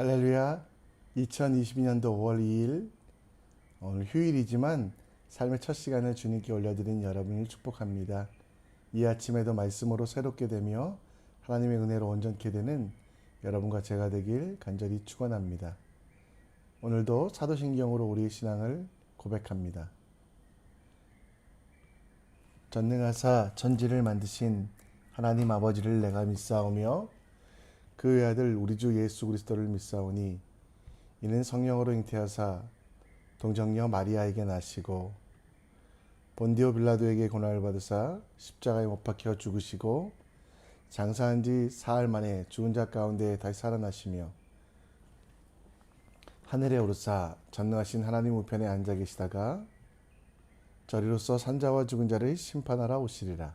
할렐루야. 2022년도 5월 2일 오늘 휴일이지만 삶의 첫 시간을 주님께 올려드린 여러분을 축복합니다. 이 아침에도 말씀으로 새롭게 되며 하나님의 은혜로 온전케 되는 여러분과 제가 되길 간절히 축원합니다. 오늘도 사도신경으로 우리의 신앙을 고백합니다. 전능하사 천지를 만드신 하나님 아버지를 내가 믿사오며 그 외아들 우리 주 예수 그리스도를 믿사오니 이는 성령으로 잉태하사 동정녀 마리아에게 나시고 본디오 빌라도에게 고난을 받으사 십자가에 못 박혀 죽으시고 장사한 지 사흘 만에 죽은 자 가운데 다시 살아나시며 하늘에 오르사 전능하신 하나님 우편에 앉아 계시다가 저리로서 산자와 죽은 자를 심판하러 오시리라.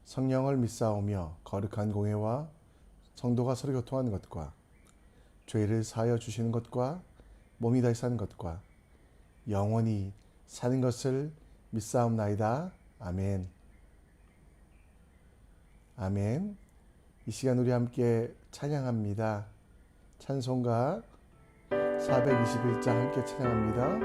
성령을 믿사오며 거룩한 공회와 성도가 서로 교통하는 것과 죄를 사하여 주시는 것과 몸이 다시 사는 것과 영원히 사는 것을 믿사옵나이다. 아멘. 아멘. 이 시간 우리 함께 찬양합니다. 찬송가 421장 함께 찬양합니다.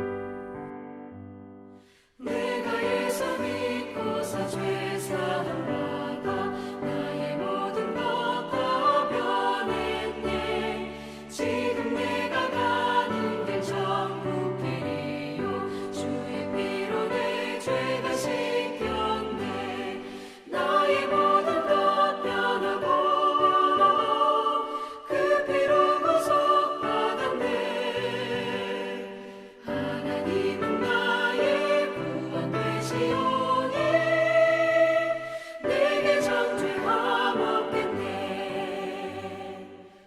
내가 예수 믿고서 죄 사함 받아 나의 모든 것 다 변했네. 지금 내가 가는 길 천국 길이요 주의 피로 내 죄가 씻겼네. 나의 모든 것 변하고 그 피로 구속받았네. 하나님은 나의 구원 되시오니 내게 정죄함 없겠네.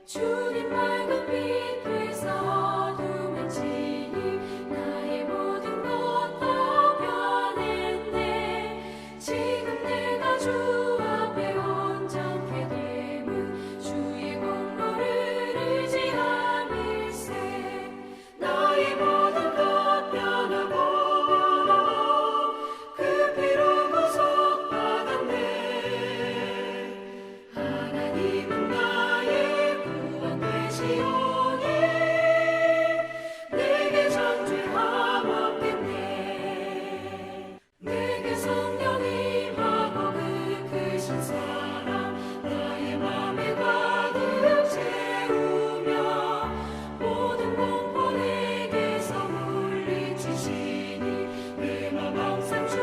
주님 밝은 빛 되사 어둠을 지니 나의 모든 것 다 변했네. 지금 내가 주 앞에 온전케 됨은 주의 공로를 의지함일세. 나의 모든 것 변하고 그 피로 구속받았네. 하나님은 나의 구원 되시오니 내게 정죄함 없겠네. 내게 성령 임하고 그 크신 사랑 나의 맘에 가득 채우며 모든 공포 내게서 물리치시니 내 맘 항상 주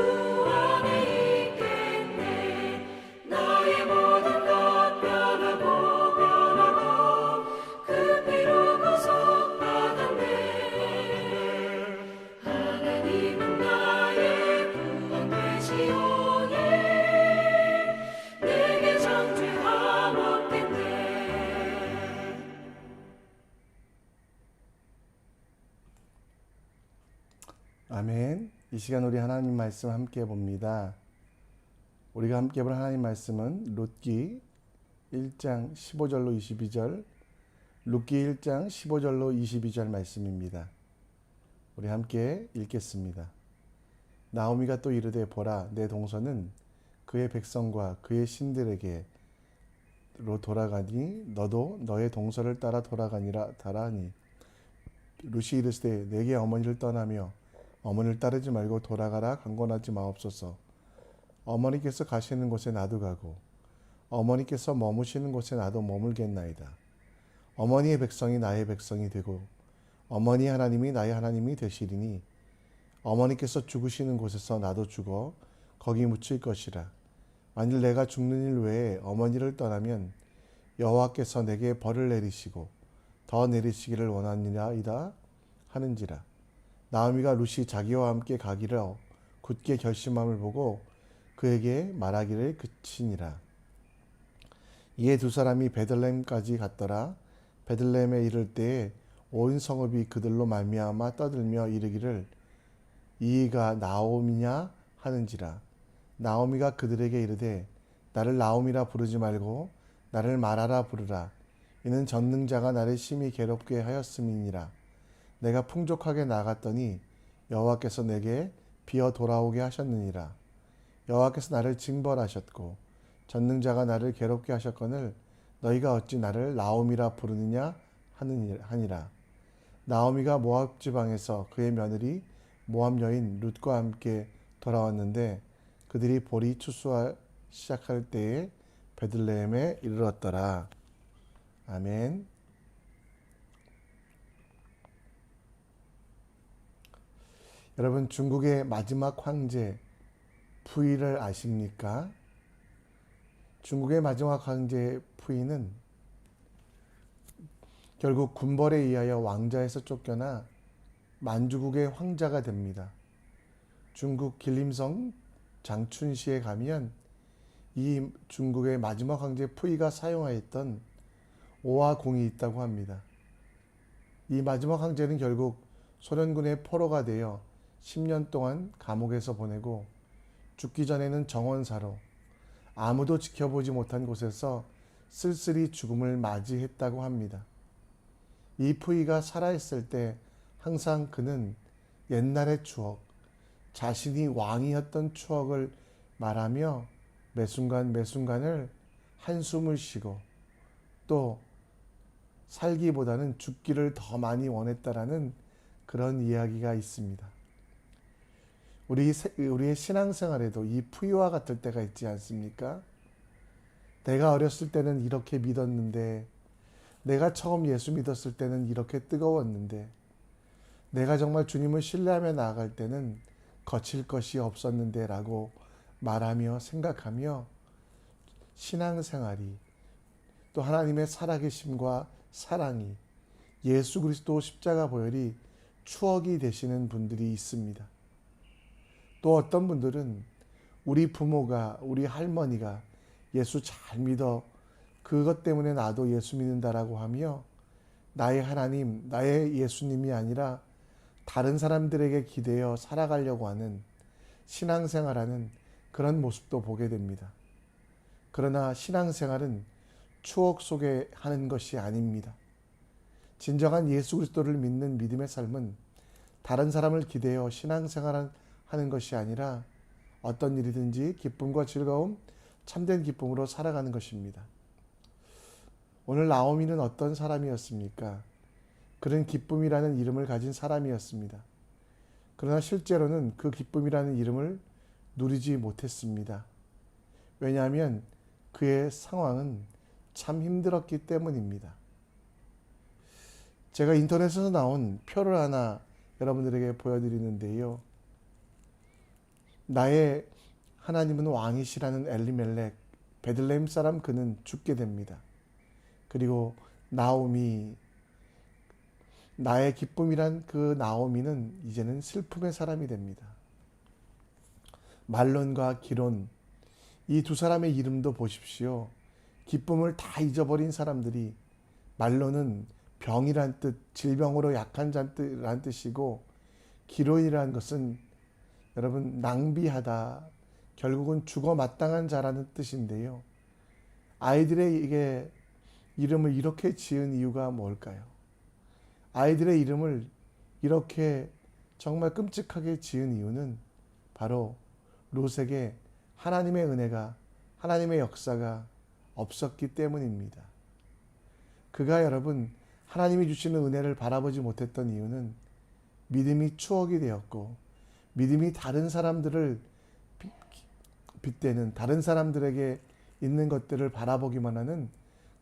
안에 있겠네. 나의 모든 것 변하고 그 피로 구속받았네. 하나님은 나의 구원 되시오니 내게 정죄함 없겠네. 아멘. 이 시간 우리 하나님 말씀 함께 봅니다. 우리가 함께 볼 하나님 말씀은 룻기 1장 15절로 22절, 룻기 1장 15절로 22절 말씀입니다. 우리 함께 읽겠습니다. 나오미가 또 이르되 보라 내 동서는 그의 백성과 그의 신들에게로 돌아가니 너도 너의 동서를 따라 돌아가니라 하니 룻이 이르시되 내게 어머니를 떠나며 어머니를 따르지 말고 돌아가라 강권하지 마옵소서. 어머니께서 가시는 곳에 나도 가고 어머니께서 머무시는 곳에 나도 머물겠나이다. 어머니의 백성이 나의 백성이 되고 어머니 하나님이 나의 하나님이 되시리니 어머니께서 죽으시는 곳에서 나도 죽어 거기 묻힐 것이라. 만일 내가 죽는 일 외에 어머니를 떠나면 여호와께서 내게 벌을 내리시고 더 내리시기를 원하니라이다 하는지라. 나오미가 룻이 자기와 함께 가기를 굳게 결심함을 보고 그에게 말하기를 그치니라. 이에 두 사람이 베들레헴까지 갔더라. 베들레헴에 이를 때에 온 성읍이 그들로 말미암아 떠들며 이르기를 이가 나오미냐 하는지라. 나오미가 그들에게 이르되 나를 나오미라 부르지 말고 나를 마라라 부르라. 이는 전능자가 나를 심히 괴롭게 하였음이니라. 내가 풍족하게 나갔더니 여호와께서 내게 비어 돌아오게 하셨느니라. 여호와께서 나를 징벌하셨고 전능자가 나를 괴롭게 하셨거늘 너희가 어찌 나를 나옴이라 부르느냐 하니라. 나오미가 모압 지방에서 그의 며느리 모압 여인 룻과 함께 돌아왔는데 그들이 보리 추수하 시작할 때에 베들레헴에 이르렀더라. 아멘. 여러분, 중국의 마지막 황제 푸이를 아십니까? 중국의 마지막 황제 푸이는 결국 군벌에 의하여 왕자에서 쫓겨나 만주국의 황자가 됩니다. 중국 길림성 장춘시에 가면 이 중국의 마지막 황제 푸이가 사용하였던 오와 공이 있다고 합니다. 이 마지막 황제는 결국 소련군의 포로가 되어 10년 동안 감옥에서 보내고 죽기 전에는 정원사로 아무도 지켜보지 못한 곳에서 쓸쓸히 죽음을 맞이했다고 합니다. 이 푸이가 살아있을 때 항상 그는 옛날의 추억, 자신이 왕이었던 추억을 말하며 매순간 매순간을 한숨을 쉬고 또 살기보다는 죽기를 더 많이 원했다라는 그런 이야기가 있습니다. 우리의 신앙생활에도 이 푸이와 같을 때가 있지 않습니까? 내가 어렸을 때는 이렇게 믿었는데, 내가 처음 예수 믿었을 때는 이렇게 뜨거웠는데, 내가 정말 주님을 신뢰하며 나아갈 때는 거칠 것이 없었는데 라고 말하며 생각하며 신앙생활이 또 하나님의 살아계심과 사랑이 예수 그리스도 십자가 보혈이 추억이 되시는 분들이 있습니다. 또 어떤 분들은 우리 부모가, 우리 할머니가 예수 잘 믿어 그것 때문에 나도 예수 믿는다라고 하며 나의 하나님, 나의 예수님이 아니라 다른 사람들에게 기대어 살아가려고 하는 신앙생활하는 그런 모습도 보게 됩니다. 그러나 신앙생활은 추억 속에 하는 것이 아닙니다. 진정한 예수 그리스도를 믿는 믿음의 삶은 다른 사람을 기대어 신앙생활하는 것이 아니라 어떤 일이든지 기쁨과 즐거움, 참된 기쁨으로 살아가는 것입니다. 오늘 나오미는 어떤 사람이었습니까? 그는 기쁨이라는 이름을 가진 사람이었습니다. 그러나 실제로는 그 기쁨이라는 이름을 누리지 못했습니다. 왜냐하면 그의 상황은 참 힘들었기 때문입니다. 제가 인터넷에서 나온 표를 하나 여러분들에게 보여드리는데요. 나의 하나님은 왕이시라는 엘리멜렉, 베들레헴 사람 그는 죽게 됩니다. 그리고 나오미, 나의 기쁨이란 그 나오미는 이제는 슬픔의 사람이 됩니다. 말론과 기론, 이 두 사람의 이름도 보십시오. 기쁨을 다 잊어버린 사람들이, 말론은 병이란 뜻, 질병으로 약한 자란 뜻이고, 기론이라는 것은 여러분 낭비하다, 결국은 죽어 마땅한 자라는 뜻인데요. 아이들의 이름을 이렇게 지은 이유가 뭘까요? 아이들의 이름을 이렇게 정말 끔찍하게 지은 이유는 바로 롯에게 하나님의 은혜가, 하나님의 역사가 없었기 때문입니다. 그가 여러분 하나님이 주시는 은혜를 바라보지 못했던 이유는 믿음이 추억이 되었고, 믿음이 다른 사람들을 빗대는, 다른 사람들에게 있는 것들을 바라보기만 하는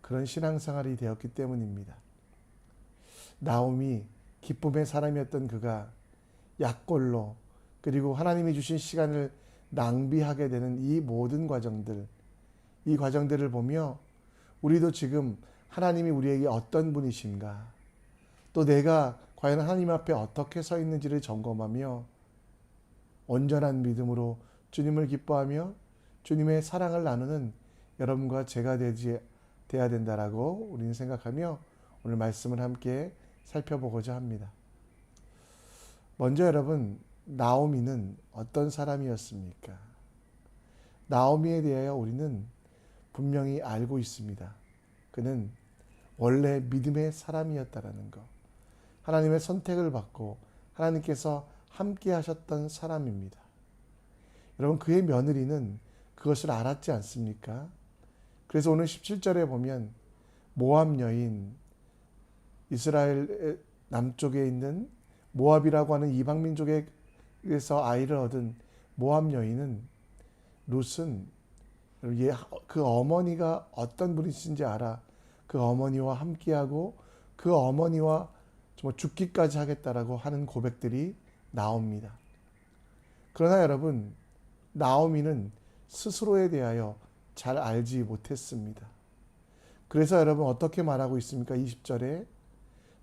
그런 신앙생활이 되었기 때문입니다. 나오미, 기쁨의 사람이었던 그가 약골로, 그리고 하나님이 주신 시간을 낭비하게 되는 이 모든 과정들, 이 과정들을 보며 우리도 지금 하나님이 우리에게 어떤 분이신가, 또 내가 과연 하나님 앞에 어떻게 서 있는지를 점검하며 온전한 믿음으로 주님을 기뻐하며 주님의 사랑을 나누는 여러분과 제가 돼야 된다라고 우리는 생각하며 오늘 말씀을 함께 살펴보고자 합니다. 먼저 여러분, 나오미는 어떤 사람이었습니까? 나오미에 대하여 우리는 분명히 알고 있습니다. 그는 원래 믿음의 사람이었다라는 것, 하나님의 선택을 받고 하나님께서 함께 하셨던 사람입니다. 여러분, 그의 며느리는 그것을 알았지 않습니까? 그래서 오늘 17절에 보면 모압 여인, 이스라엘 남쪽에 있는 모압이라고 하는 이방 민족에서 아이를 얻은 모압 여인은 룻은 그 어머니가 어떤 분이신지 알아. 그 어머니와 함께하고 그 어머니와 정말 죽기까지 하겠다라고 하는 고백들이 나옵니다. 그러나 여러분, 나오미는 스스로에 대하여 잘 알지 못했습니다. 그래서 여러분 어떻게 말하고 있습니까? 20절에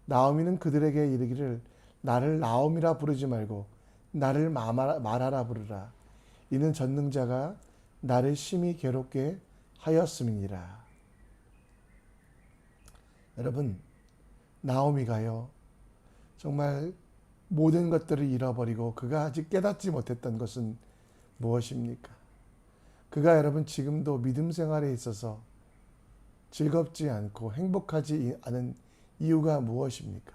나오미는 그들에게 이르기를 나를 나오미라 부르지 말고 나를 마라라 부르라. 이는 전능자가 나를 심히 괴롭게 하였음이니라. 여러분, 나오미가요 정말 모든 것들을 잃어버리고 그가 아직 깨닫지 못했던 것은 무엇입니까? 그가 여러분 지금도 믿음 생활에 있어서 즐겁지 않고 행복하지 않은 이유가 무엇입니까?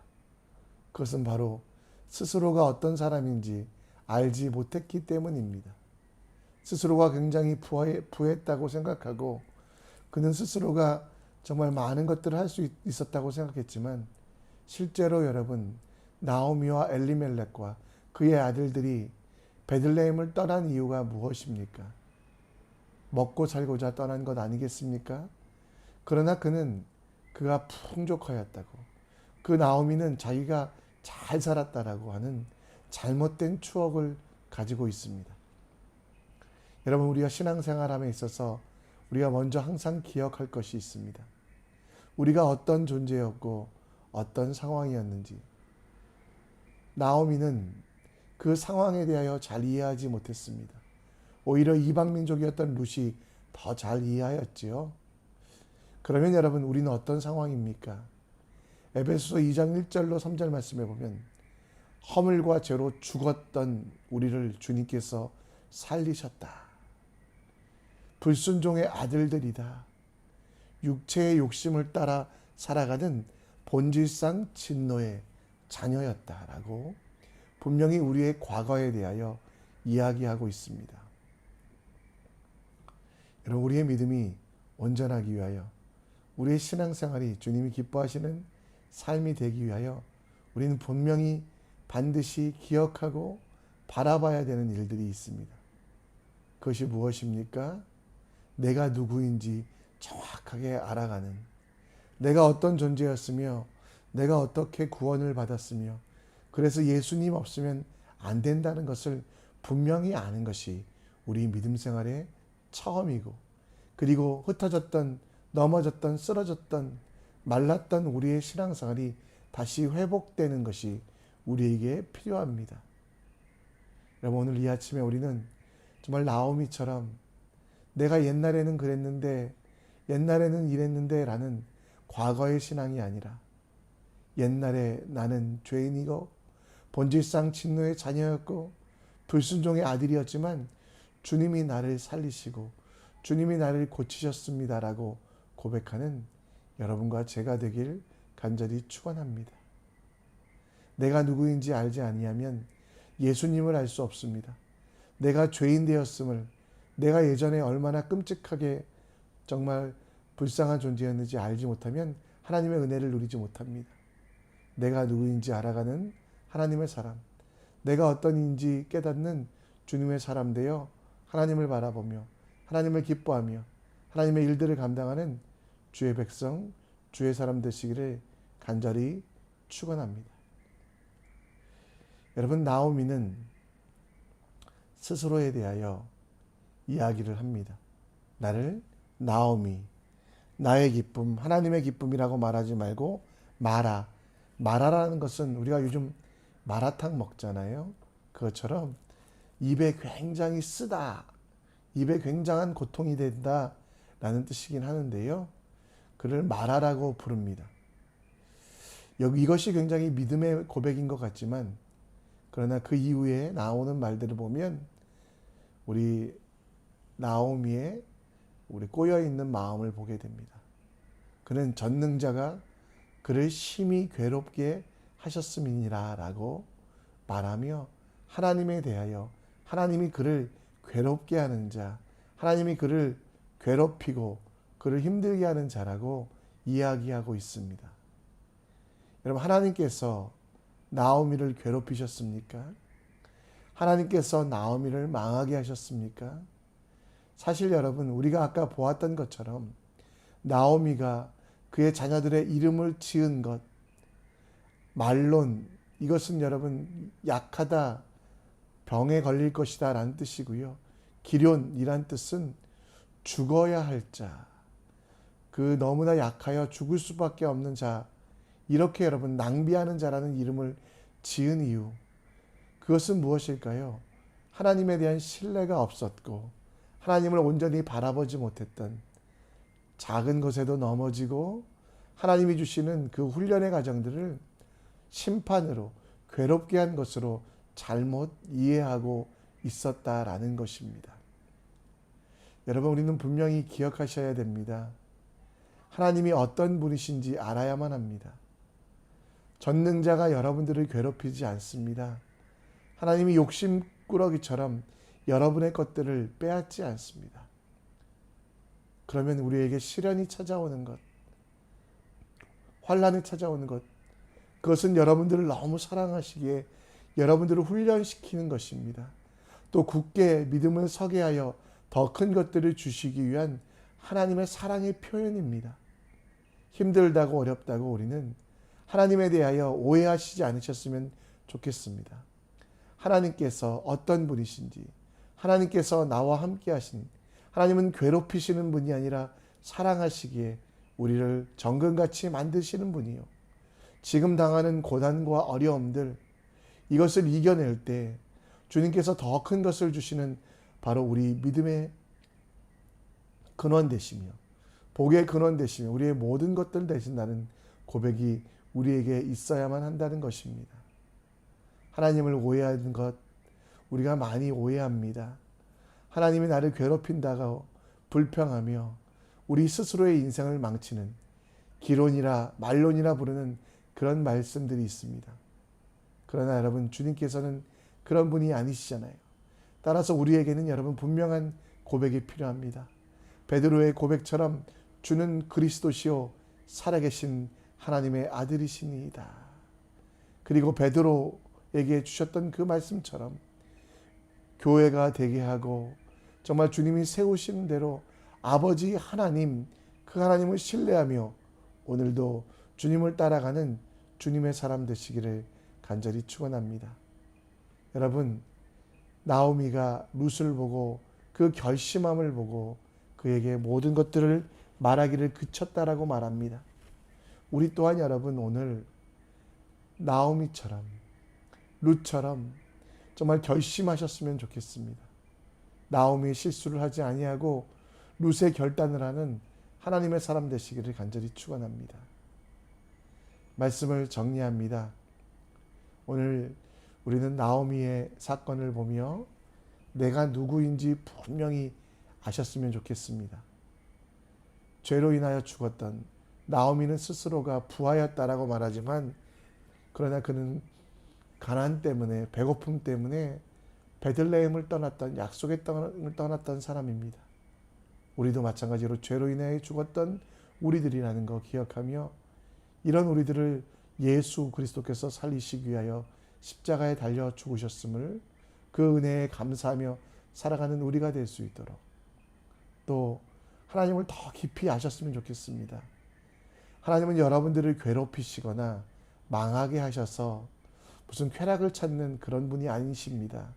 그것은 바로 스스로가 어떤 사람인지 알지 못했기 때문입니다. 스스로가 굉장히 부했다고 생각하고 그는 스스로가 정말 많은 것들을 할 수 있었다고 생각했지만 실제로 여러분 나오미와 엘리멜렉과 그의 아들들이 베들레헴을 떠난 이유가 무엇입니까? 먹고 살고자 떠난 것 아니겠습니까? 그러나 그가 풍족하였다고, 그 나오미는 자기가 잘 살았다라고 하는 잘못된 추억을 가지고 있습니다. 여러분, 우리가 신앙생활함에 있어서 우리가 먼저 항상 기억할 것이 있습니다. 우리가 어떤 존재였고 어떤 상황이었는지. 나오미는 그 상황에 대하여 잘 이해하지 못했습니다. 오히려 이방민족이었던 룻이 더 잘 이해하였지요. 그러면 여러분, 우리는 어떤 상황입니까? 에베소서 2장 1절로 3절 말씀에 보면 허물과 죄로 죽었던 우리를 주님께서 살리셨다. 불순종의 아들들이다. 육체의 욕심을 따라 살아가는 본질상 진노의 자녀였다라고 분명히 우리의 과거에 대하여 이야기하고 있습니다. 여러분, 우리의 믿음이 온전하기 위하여, 우리의 신앙생활이 주님이 기뻐하시는 삶이 되기 위하여 우리는 분명히 반드시 기억하고 바라봐야 되는 일들이 있습니다. 그것이 무엇입니까? 내가 누구인지 정확하게 알아가는, 내가 어떤 존재였으며 내가 어떻게 구원을 받았으며 그래서 예수님 없으면 안 된다는 것을 분명히 아는 것이 우리 믿음 생활의 처음이고, 그리고 흩어졌던, 넘어졌던, 쓰러졌던, 말랐던 우리의 신앙생활이 다시 회복되는 것이 우리에게 필요합니다. 여러분, 오늘 이 아침에 우리는 정말 나오미처럼 내가 옛날에는 그랬는데, 옛날에는 이랬는데 라는 과거의 신앙이 아니라 옛날에 나는 죄인이고 본질상 진노의 자녀였고 불순종의 아들이었지만 주님이 나를 살리시고 주님이 나를 고치셨습니다라고 고백하는 여러분과 제가 되길 간절히 축원합니다. 내가 누구인지 알지 아니하면 예수님을 알 수 없습니다. 내가 죄인 되었음을, 내가 예전에 얼마나 끔찍하게 정말 불쌍한 존재였는지 알지 못하면 하나님의 은혜를 누리지 못합니다. 내가 누구인지 알아가는 하나님의 사람, 내가 어떤 인지 깨닫는 주님의 사람 되어 하나님을 바라보며 하나님을 기뻐하며 하나님의 일들을 감당하는 주의 백성, 주의 사람 되시기를 간절히 축원합니다. 여러분, 나오미는 스스로에 대하여 이야기를 합니다. 나를 나오미, 나의 기쁨, 하나님의 기쁨이라고 말하지 말고 마라. 마라라는 것은 우리가 요즘 마라탕 먹잖아요. 그것처럼 입에 굉장히 쓰다, 입에 굉장한 고통이 된다 라는 뜻이긴 하는데요. 그를 마라라고 부릅니다. 이것이 굉장히 믿음의 고백인 것 같지만, 그러나 그 이후에 나오는 말들을 보면 우리 나오미의 우리 꼬여있는 마음을 보게 됩니다. 그는 전능자가 그를 심히 괴롭게 하셨음이니라 라고 말하며 하나님에 대하여, 하나님이 그를 괴롭게 하는 자, 하나님이 그를 괴롭히고 그를 힘들게 하는 자라고 이야기하고 있습니다. 여러분, 하나님께서 나오미를 괴롭히셨습니까? 하나님께서 나오미를 망하게 하셨습니까? 사실 여러분, 우리가 아까 보았던 것처럼 나오미가 그의 자녀들의 이름을 지은 것, 말론, 이것은 여러분 약하다, 병에 걸릴 것이다 라는 뜻이고요. 기련이란 뜻은 죽어야 할 자, 그 너무나 약하여 죽을 수밖에 없는 자, 이렇게 여러분 낭비하는 자라는 이름을 지은 이유, 그것은 무엇일까요? 하나님에 대한 신뢰가 없었고 하나님을 온전히 바라보지 못했던, 작은 것에도 넘어지고 하나님이 주시는 그 훈련의 과정들을 심판으로, 괴롭게 한 것으로 잘못 이해하고 있었다라는 것입니다. 여러분, 우리는 분명히 기억하셔야 됩니다. 하나님이 어떤 분이신지 알아야만 합니다. 전능자가 여러분들을 괴롭히지 않습니다. 하나님이 욕심꾸러기처럼 여러분의 것들을 빼앗지 않습니다. 그러면 우리에게 시련이 찾아오는 것, 환난이 찾아오는 것, 그것은 여러분들을 너무 사랑하시기에 여러분들을 훈련시키는 것입니다. 또 굳게 믿음을 서게 하여 더 큰 것들을 주시기 위한 하나님의 사랑의 표현입니다. 힘들다고 어렵다고 우리는 하나님에 대하여 오해하시지 않으셨으면 좋겠습니다. 하나님께서 어떤 분이신지, 하나님께서 나와 함께 하신, 하나님은 괴롭히시는 분이 아니라 사랑하시기에 우리를 정금같이 만드시는 분이요, 지금 당하는 고난과 어려움들, 이것을 이겨낼 때 주님께서 더 큰 것을 주시는 바로 우리 믿음의 근원 되시며 복의 근원 되시며 우리의 모든 것들 되신다는 고백이 우리에게 있어야만 한다는 것입니다. 하나님을 오해하는 것, 우리가 많이 오해합니다. 하나님이 나를 괴롭힌다고 불평하며 우리 스스로의 인생을 망치는, 기론이라 말론이라 부르는 그런 말씀들이 있습니다. 그러나 여러분, 주님께서는 그런 분이 아니시잖아요. 따라서 우리에게는 여러분 분명한 고백이 필요합니다. 베드로의 고백처럼 주는 그리스도시요 살아계신 하나님의 아들이시니이다. 그리고 베드로에게 주셨던 그 말씀처럼 교회가 되게 하고 정말 주님이 세우신 대로 아버지 하나님, 그 하나님을 신뢰하며 오늘도 주님을 따라가는 주님의 사람 되시기를 간절히 축원합니다. 여러분, 나오미가 룻을 보고 그 결심함을 보고 그에게 모든 것들을 말하기를 그쳤다라고 말합니다. 우리 또한 여러분 오늘 나오미처럼, 룻처럼 정말 결심하셨으면 좋겠습니다. 나오미의 실수를 하지 아니하고 룻의 결단을 하는 하나님의 사람 되시기를 간절히 축원합니다. 말씀을 정리합니다. 오늘 우리는 나오미의 사건을 보며 내가 누구인지 분명히 아셨으면 좋겠습니다. 죄로 인하여 죽었던 나오미는 스스로가 부하였다라고 말하지만, 그러나 그는 가난 때문에, 배고픔 때문에 베들레헴을 떠났던, 약속의 땅을 떠났던 사람입니다. 우리도 마찬가지로 죄로 인하여 죽었던 우리들이라는 거 기억하며 이런 우리들을 예수 그리스도께서 살리시기 위하여 십자가에 달려 죽으셨음을, 그 은혜에 감사하며 살아가는 우리가 될 수 있도록, 또 하나님을 더 깊이 아셨으면 좋겠습니다. 하나님은 여러분들을 괴롭히시거나 망하게 하셔서 무슨 쾌락을 찾는 그런 분이 아니십니다.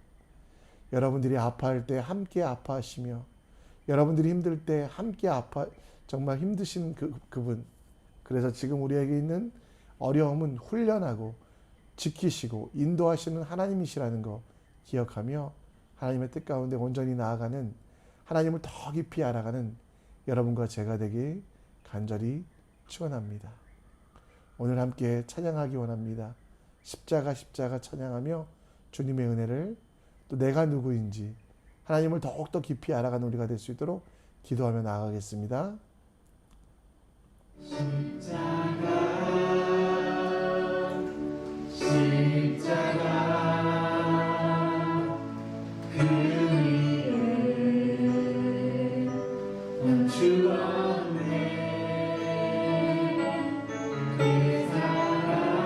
여러분들이 아파할 때 함께 아파하시며 여러분들이 힘들 때 함께 정말 힘드신 그분, 그래서 지금 우리에게 있는 어려움은 훈련하고 지키시고 인도하시는 하나님이시라는 거 기억하며 하나님의 뜻 가운데 온전히 나아가는, 하나님을 더 깊이 알아가는 여러분과 제가 되길 간절히 축원합니다. 오늘 함께 찬양하기 원합니다. 십자가 찬양하며 주님의 은혜를, 또 내가 누구인지 하나님을 더욱더 깊이 알아가는 우리가 될 수 있도록 기도하며 나아가겠습니다. 주 없네 그 사랑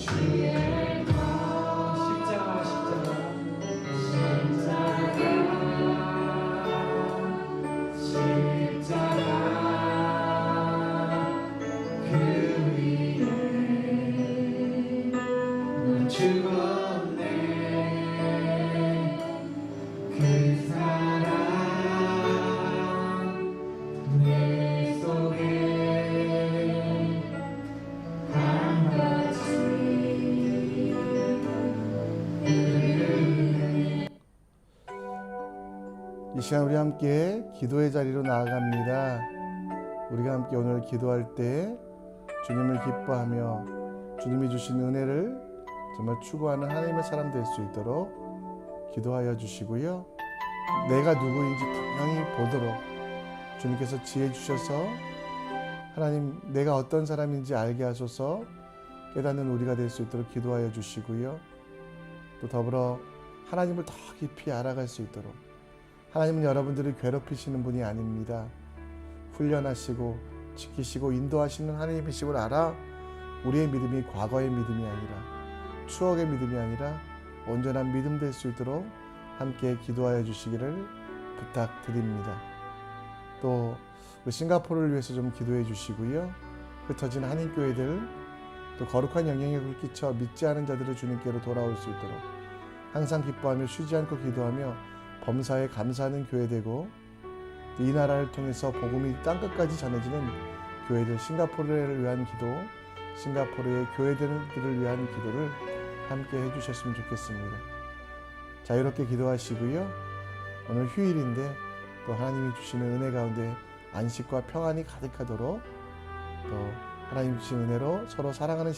십자가 그 위에 넌 죽었네. 그 사랑 내 속에 이 시간 우리 함께 기도의 자리로 나아갑니다. 우리가 함께 오늘 기도할 때 주님을 기뻐하며 주님이 주신 은혜를 정말 추구하는 하나님의 사람 될 수 있도록 기도하여 주시고요. 내가 누구인지 분명히 보도록 주님께서 지혜 주셔서 하나님 내가 어떤 사람인지 알게 하소서 깨닫는 우리가 될 수 있도록 기도하여 주시고요. 또 더불어 하나님을 더 깊이 알아갈 수 있도록 하나님은 여러분들을 괴롭히시는 분이 아닙니다. 훈련하시고 지키시고 인도하시는 하나님이심을 알아 우리의 믿음이 과거의 믿음이 아니라 추억의 믿음이 아니라 온전한 믿음 될 수 있도록 함께 기도하여 주시기를 부탁드립니다. 또 싱가포르를 위해서 좀 기도해 주시고요. 흩어진 한인교회들 또 거룩한 영향력을 끼쳐 믿지 않은 자들을 주님께로 돌아올 수 있도록 항상 기뻐하며 쉬지 않고 기도하며 범사에 감사하는 교회 되고 이 나라를 통해서 복음이 땅끝까지 전해지는 교회들 싱가포르를 위한 기도 싱가포르의 교회들을 위한 기도를 함께 해주셨으면 좋겠습니다. 자유롭게 기도하시고요. 오늘 휴일인데 또 하나님이 주시는 은혜 가운데 안식과 평안이 가득하도록 또 하나님 주신 은혜로 서로 사랑하는